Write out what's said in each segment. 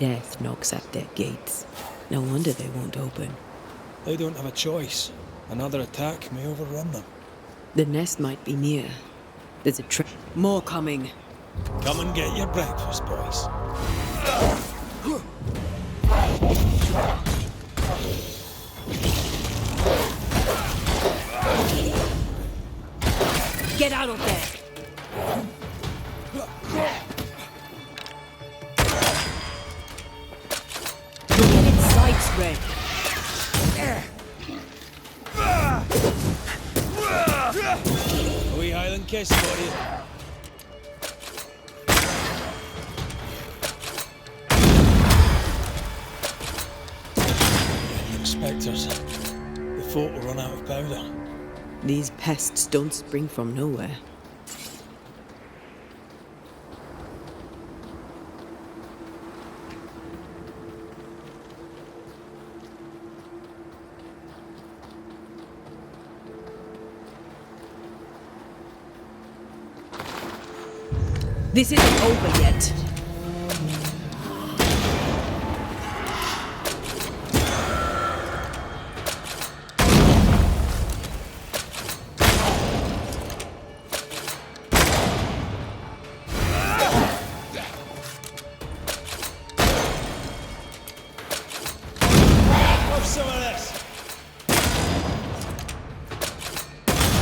Death knocks at their gates. No wonder they won't open. They don't have a choice. Another attack may overrun them. The nest might be near. There's a more coming. Come and get your breakfast, boys. Get out of there! You'll get in sights, Red. A wee Highland kiss for you. Spectres. The fort will run out of powder. These pests don't spring from nowhere. This isn't over yet.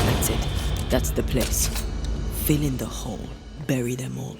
That's it. That's the place. Fill in the hole. Bury them all.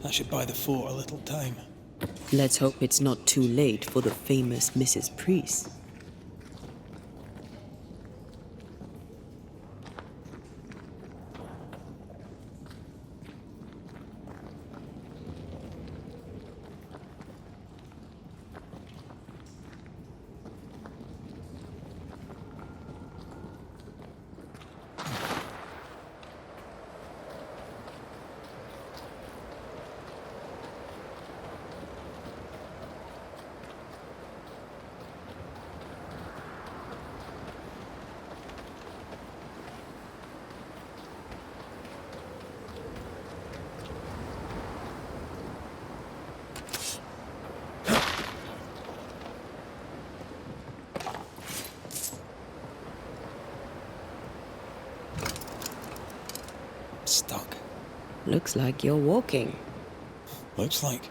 That should buy the fort a little time. Let's hope it's not too late for the famous Mrs. Priest. Stuck. Looks like you're walking. Looks like.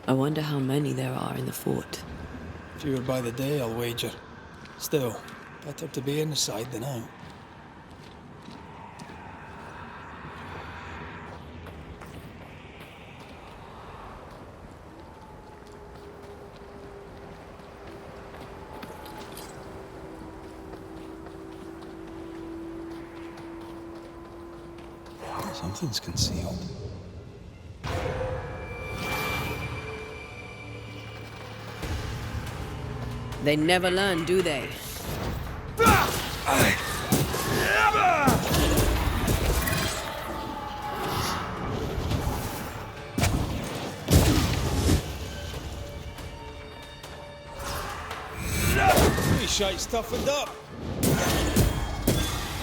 I wonder how many there are in the fort. Fewer by the day, I'll wager. Still, better to be inside than out. Something's concealed. They never learn, do they? Wee shite's toughened up.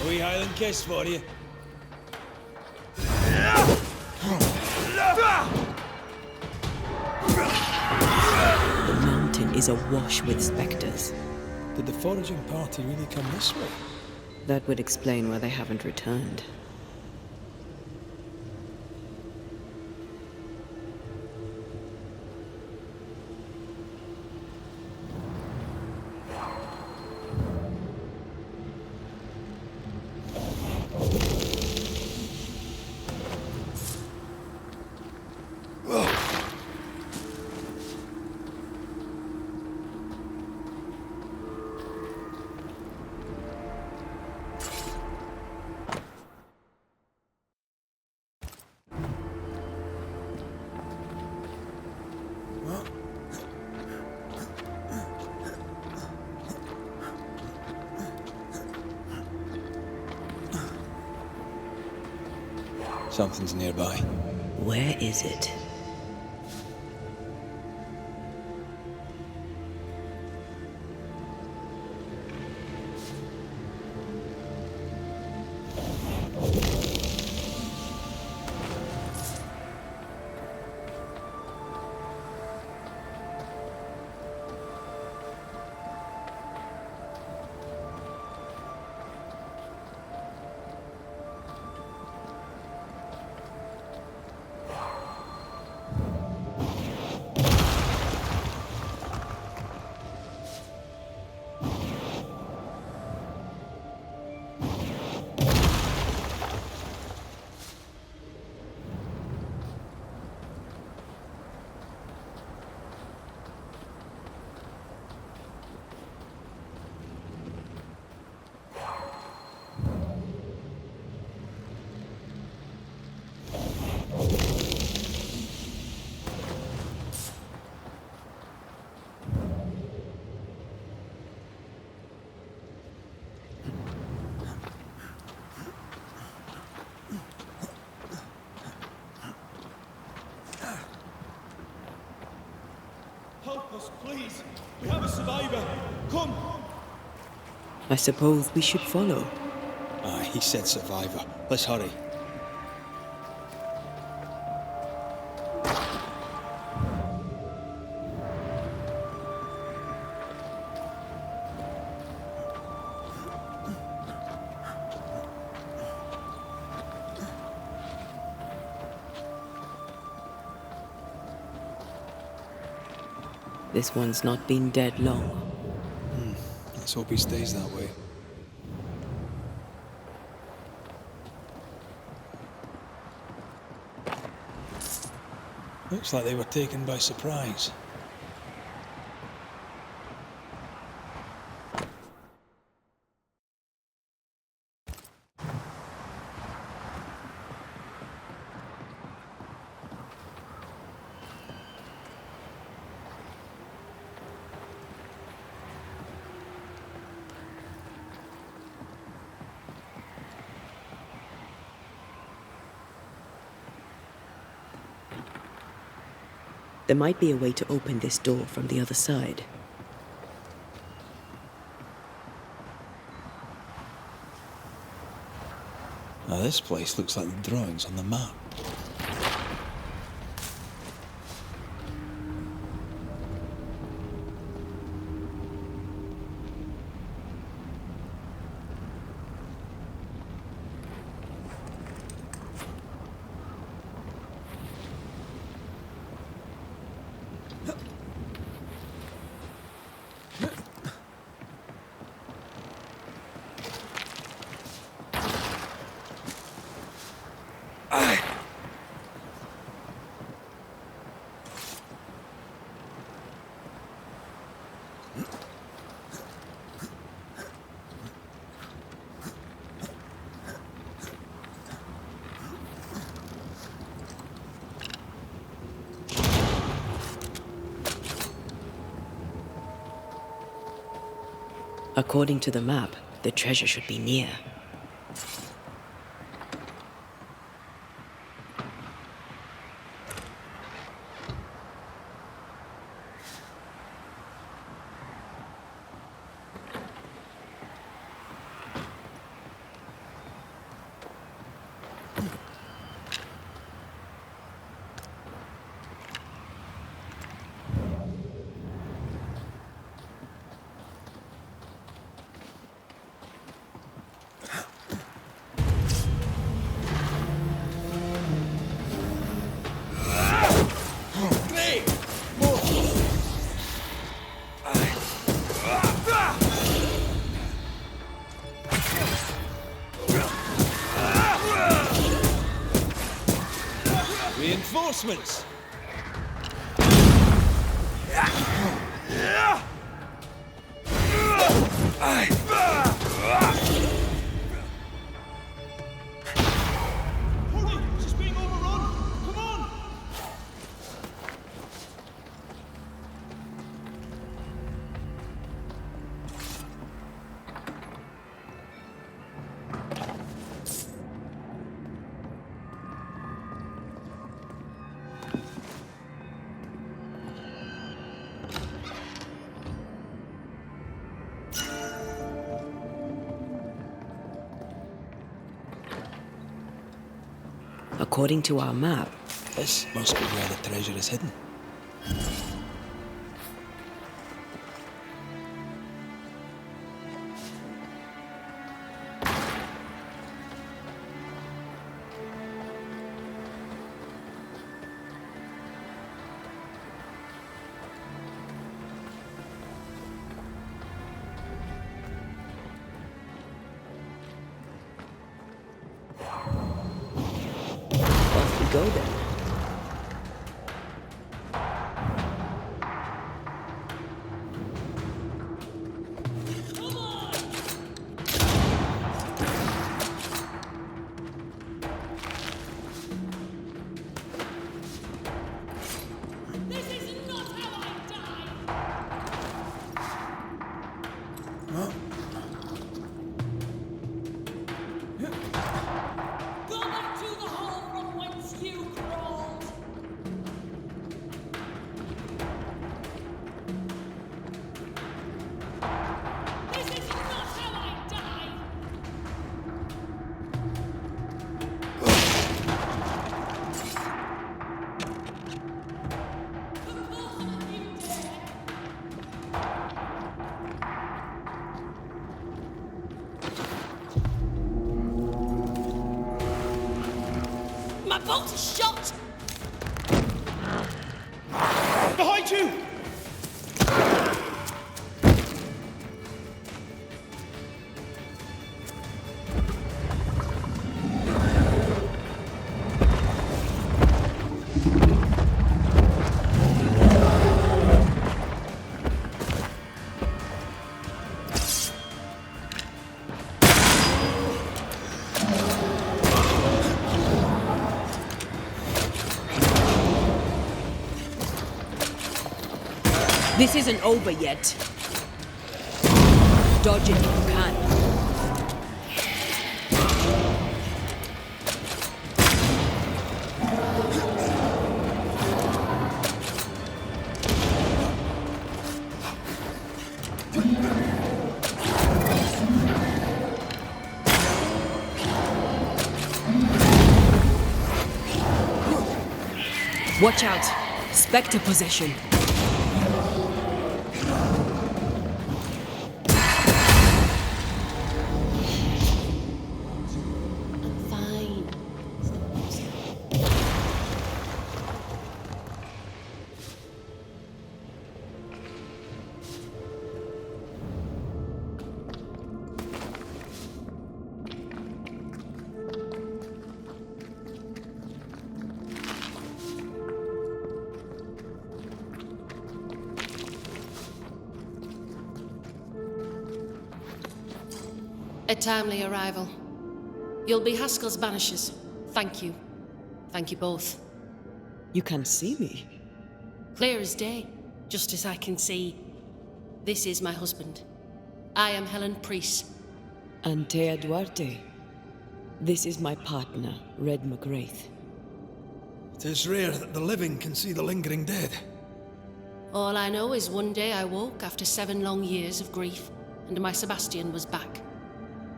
A wee Highland kiss for you. The mountain is awash with specters. Did the foraging party really come this way? That would explain why they haven't returned. Something's nearby. Where is it? Help us, please. We have a survivor. Come. I suppose we should follow. Aye, he said survivor. Let's hurry. This one's not been dead long. Let's hope he stays that way. Looks like they were taken by surprise. There might be a way to open this door from the other side. Now this place looks like the drawings on the map. According to the map, the treasure should be near. Reinforcements! Hurry! She's being overrun! Come on! According to our map, This must be where the treasure is hidden. off we go then. My bolt is shot! Behind you! This isn't over yet. Dodge it if you can. Watch out! Spectre possession. Fine. A timely arrival. You'll be Haskell's Banishers. Thank you. Thank you both. You can see me. Clear as day, just as I can see. This is my husband. I am Helen Priest. Antea Duarte. This is my partner, Red Raith. It is rare that the living can see the lingering dead. All I know is one day I woke after 7 long years of grief, and my Sebastian was back.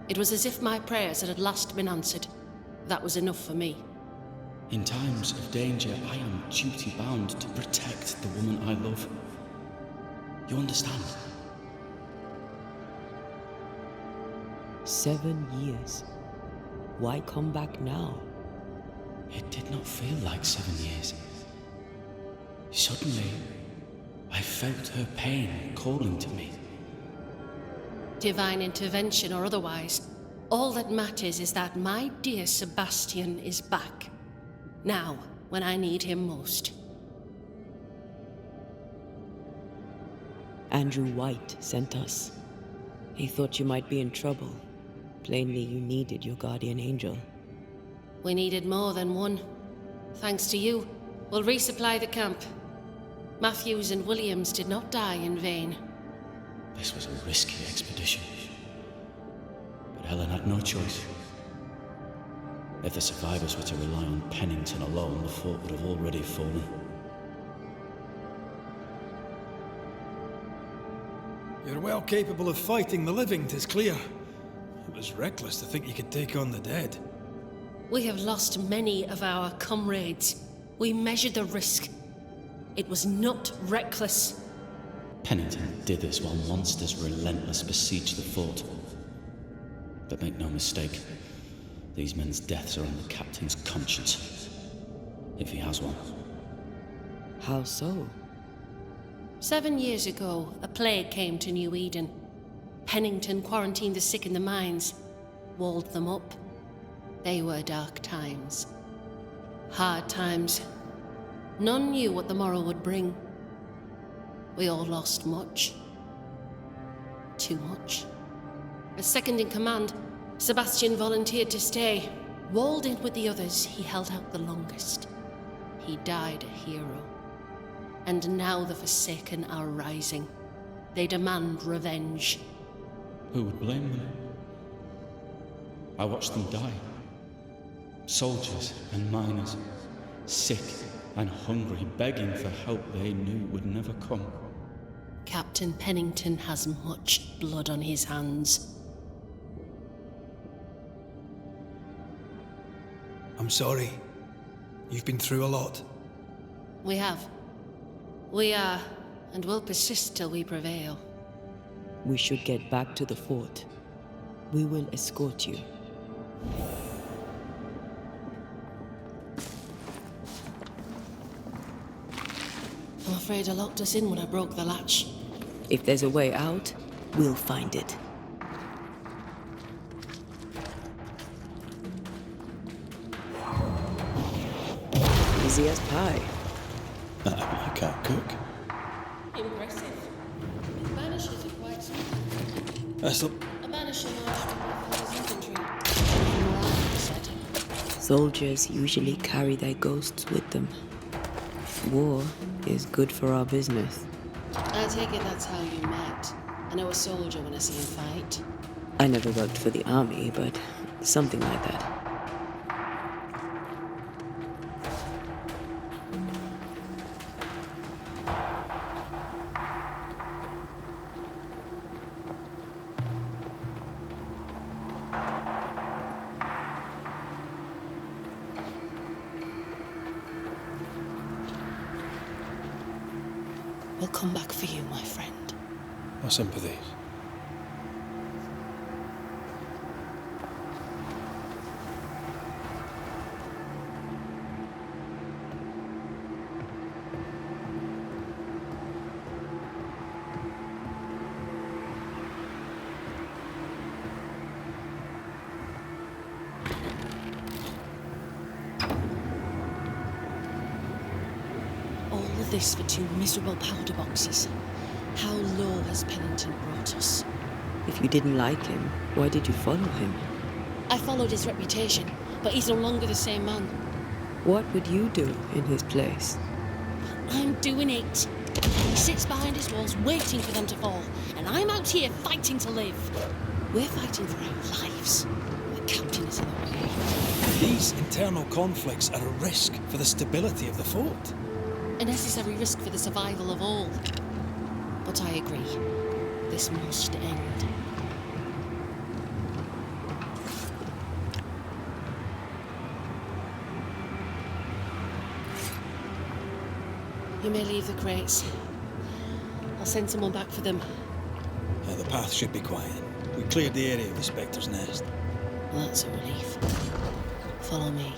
It was as if my prayers had at last been answered. That was enough for me. In times of danger, I am duty-bound to protect the woman I love. You understand? 7 years. Why come back now? It did not feel like 7 years. Suddenly, I felt her pain calling to me. Divine intervention or otherwise, all that matters is that my dear Sebastian is back. Now, when I need him most. Andrew White sent us. He thought you might be in trouble. Plainly, you needed your guardian angel. We needed more than one. Thanks to you, we'll resupply the camp. Matthews and Williams did not die in vain. This was a risky expedition. But Helen had no choice. If the survivors were to rely on Pennington alone, the fort would have already fallen. You're well capable of fighting the living, 'tis clear. It was reckless to think you could take on the dead. We have lost many of our comrades. We measured the risk. It was not reckless. Pennington did this while monsters relentless besieged the fort. But make no mistake, these men's deaths are on the captain's conscience. If he has one. How so? 7 years ago, a plague came to New Eden. Pennington quarantined the sick in the mines, walled them up. They were dark times. Hard times. None knew what the morrow would bring. We all lost much. Too much. As second in command, Sebastian volunteered to stay. Walled in with the others, he held out the longest. He died a hero. And now the Forsaken are rising. They demand revenge. Who would blame them? I watched them die. Soldiers and miners, sick and hungry, begging for help they knew would never come. Captain Pennington has much blood on his hands. I'm sorry. You've been through a lot. We have. We are, and will persist till we prevail. We should get back to the fort. We will escort you. I'm afraid I locked us in when I broke the latch. If there's a way out, we'll find it. Easy as pie. I can't cook. Impressive. Banishers are quite something. That's the... A banisher marched with his infantry. Morale, he said. Soldiers usually carry their ghosts with them. War is good for our business. I take it that's how you met. I know a soldier when I see him fight. I never worked for the army, but something like that. We'll come back for you, my friend. My sympathies. All of this for 2 miserable powder boxes. How low has Pennington brought us? If you didn't like him, why did you follow him? I followed his reputation, but he's no longer the same man. What would you do in his place? I'm doing it. He sits behind his walls waiting for them to fall, and I'm out here fighting to live. We're fighting for our lives. The captain is in the way. These internal conflicts are a risk for the stability of the fort. A necessary risk for the survival of all. But I agree. This must end. You may leave the crates. I'll send someone back for them. The path should be quiet. We cleared the area of the Spectre's nest. Well, that's a relief. Follow me.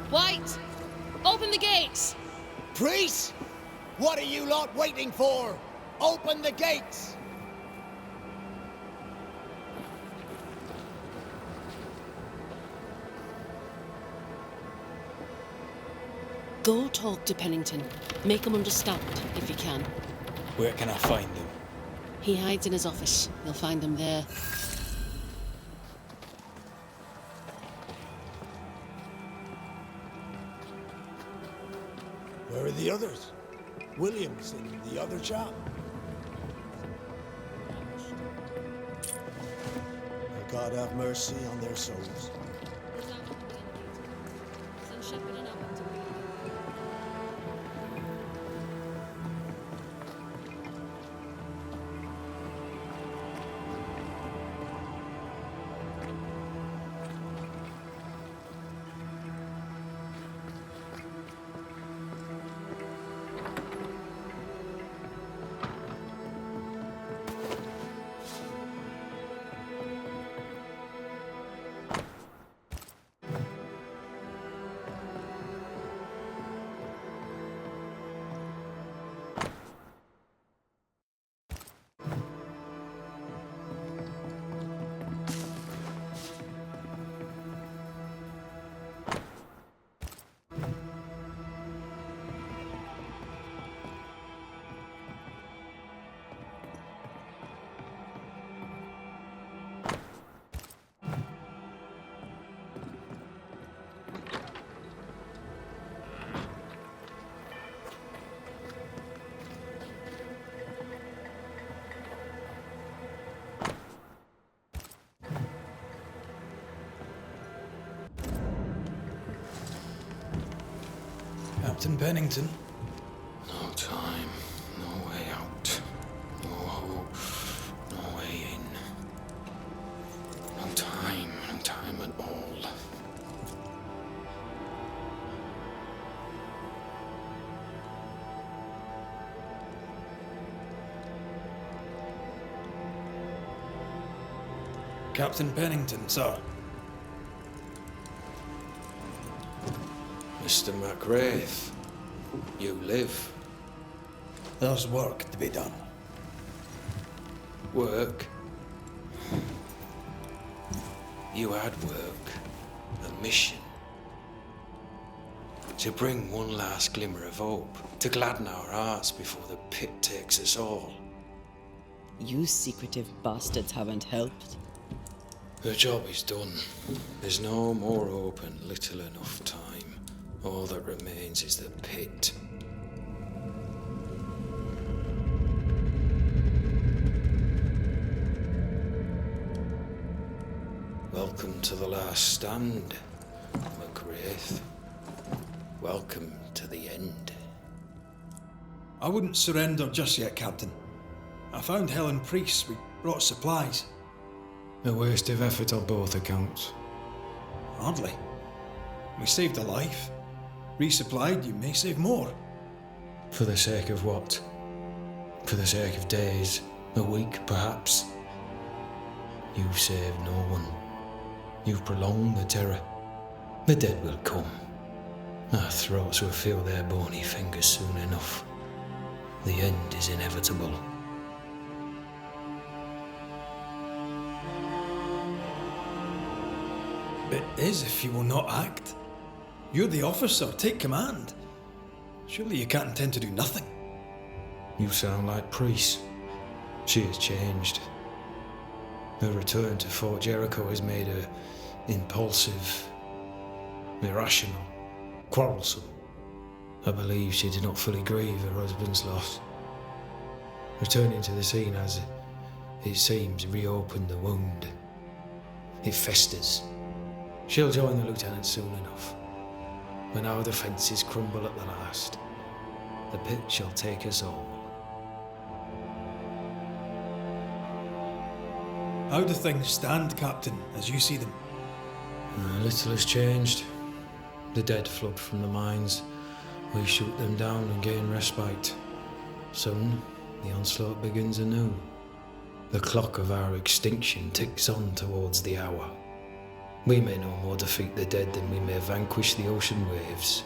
White! Open the gates! Priest! What are you lot waiting for? Open the gates! Go talk to Pennington. Make him understand, if you can. Where can I find him? He hides in his office. You'll find him there. Where are the others? Williams and the other chap? May God have mercy on their souls. Captain Pennington. No time, no way out. No hope, no way in. No time at all. Captain Pennington, sir. Mr. McRaith, you live. There's work to be done. Work? You had work. A mission. To bring one last glimmer of hope. To gladden our hearts before the pit takes us all. You secretive bastards haven't helped. The job is done. There's no more hope and little enough time. All that remains is the pit. Welcome to the last stand, McRaith. Welcome to the end. I wouldn't surrender just yet, Captain. I found Helen Priest. We brought supplies. A waste of effort on both accounts. Hardly. We saved a life. Resupplied, you may save more. For the sake of what? For the sake of days, a week perhaps? You've saved no one. You've prolonged the terror. The dead will come. Our throats will feel their bony fingers soon enough. The end is inevitable. It is if you will not act. You're the officer, take command. Surely you can't intend to do nothing. You sound like Priest. She has changed. Her return to Fort Jericho has made her impulsive, irrational, quarrelsome. I believe she did not fully grieve her husband's loss. Returning to the scene has, it seems, reopened the wound. It festers. She'll join the lieutenant soon enough. When our defences crumble at the last, the pit shall take us all. How do things stand, Captain, as you see them? Little has changed. The dead flood from the mines. We shoot them down and gain respite. Soon, the onslaught begins anew. The clock of our extinction ticks on towards the hour. We may no more defeat the dead than we may vanquish the ocean waves.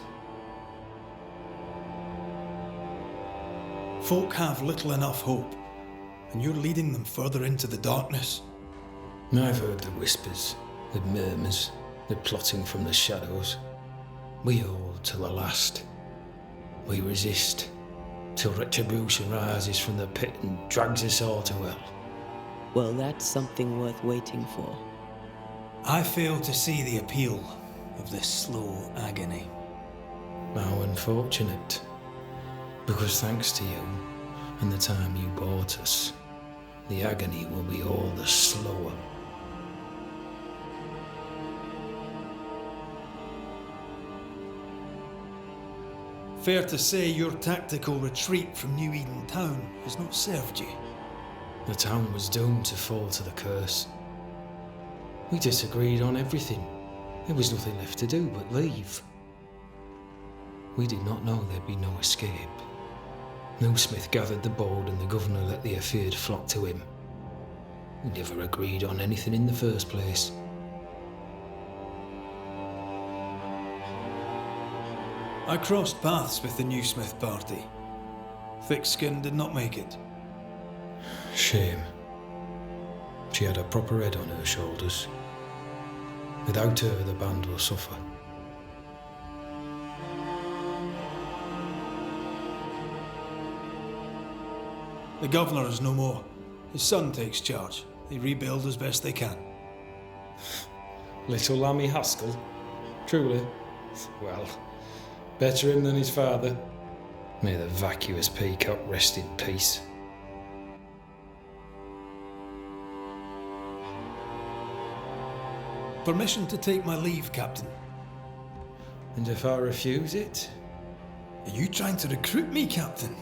Folk have little enough hope, and you're leading them further into the darkness. I've heard the whispers, the murmurs, the plotting from the shadows. We hold till the last. We resist, till retribution rises from the pit and drags us all to hell. Well, that's something worth waiting for. I fail to see the appeal of this slow agony. How unfortunate. Because thanks to you, and the time you bought us, the agony will be all the slower. Fair to say your tactical retreat from New Eden Town has not served you. The town was doomed to fall to the curse. We disagreed on everything. There was nothing left to do but leave. We did not know there'd be no escape. No Smith gathered the board and the governor let the affair flock to him. We never agreed on anything in the first place. I crossed paths with the new Smith party. Thick skin did not make it. Shame. She had a proper head on her shoulders. Without her, the band will suffer. The governor is no more. His son takes charge. They rebuild as best they can. Little Lammy Haskell? Truly? Well, better him than his father. May the vacuous peacock rest in peace. Permission to take my leave, Captain. And if I refuse it? Are you trying to recruit me, Captain?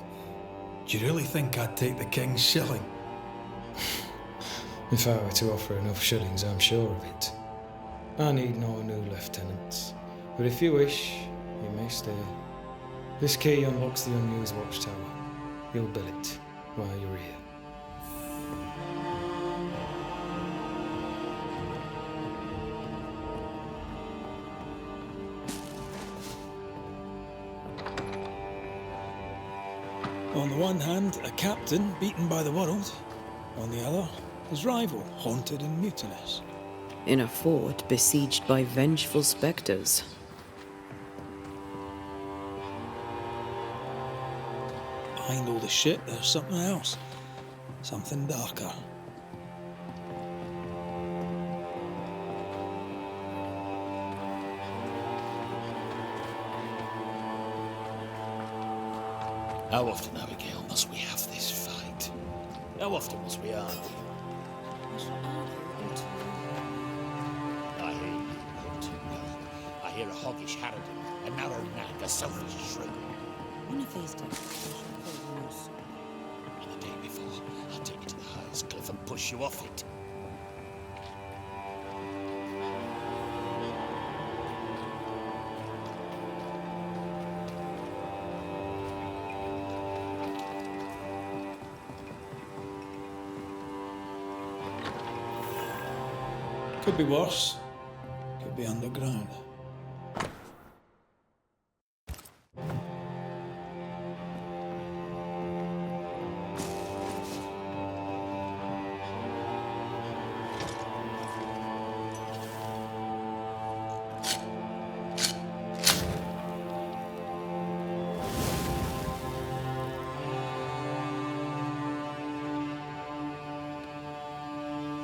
Do you really think I'd take the king's shilling? If I were to offer enough shillings, I'm sure of it. I need no new lieutenants. But if you wish, you may stay. This key unlocks the unused watchtower. You'll bill it while you're here. On the one hand, a captain beaten by the world. On the other, his rival, haunted and mutinous. In a fort besieged by vengeful specters. Behind all the shit, there's something else. Something darker. How often, Abigail, must we have this fight? How often must we argue? I hear you all too well. I hear a hoggish harridan, a narrow nag, a selfish shrew. One of these days, And the day before, I'll take you to the highest cliff and push you off it. Could be worse. Could be underground.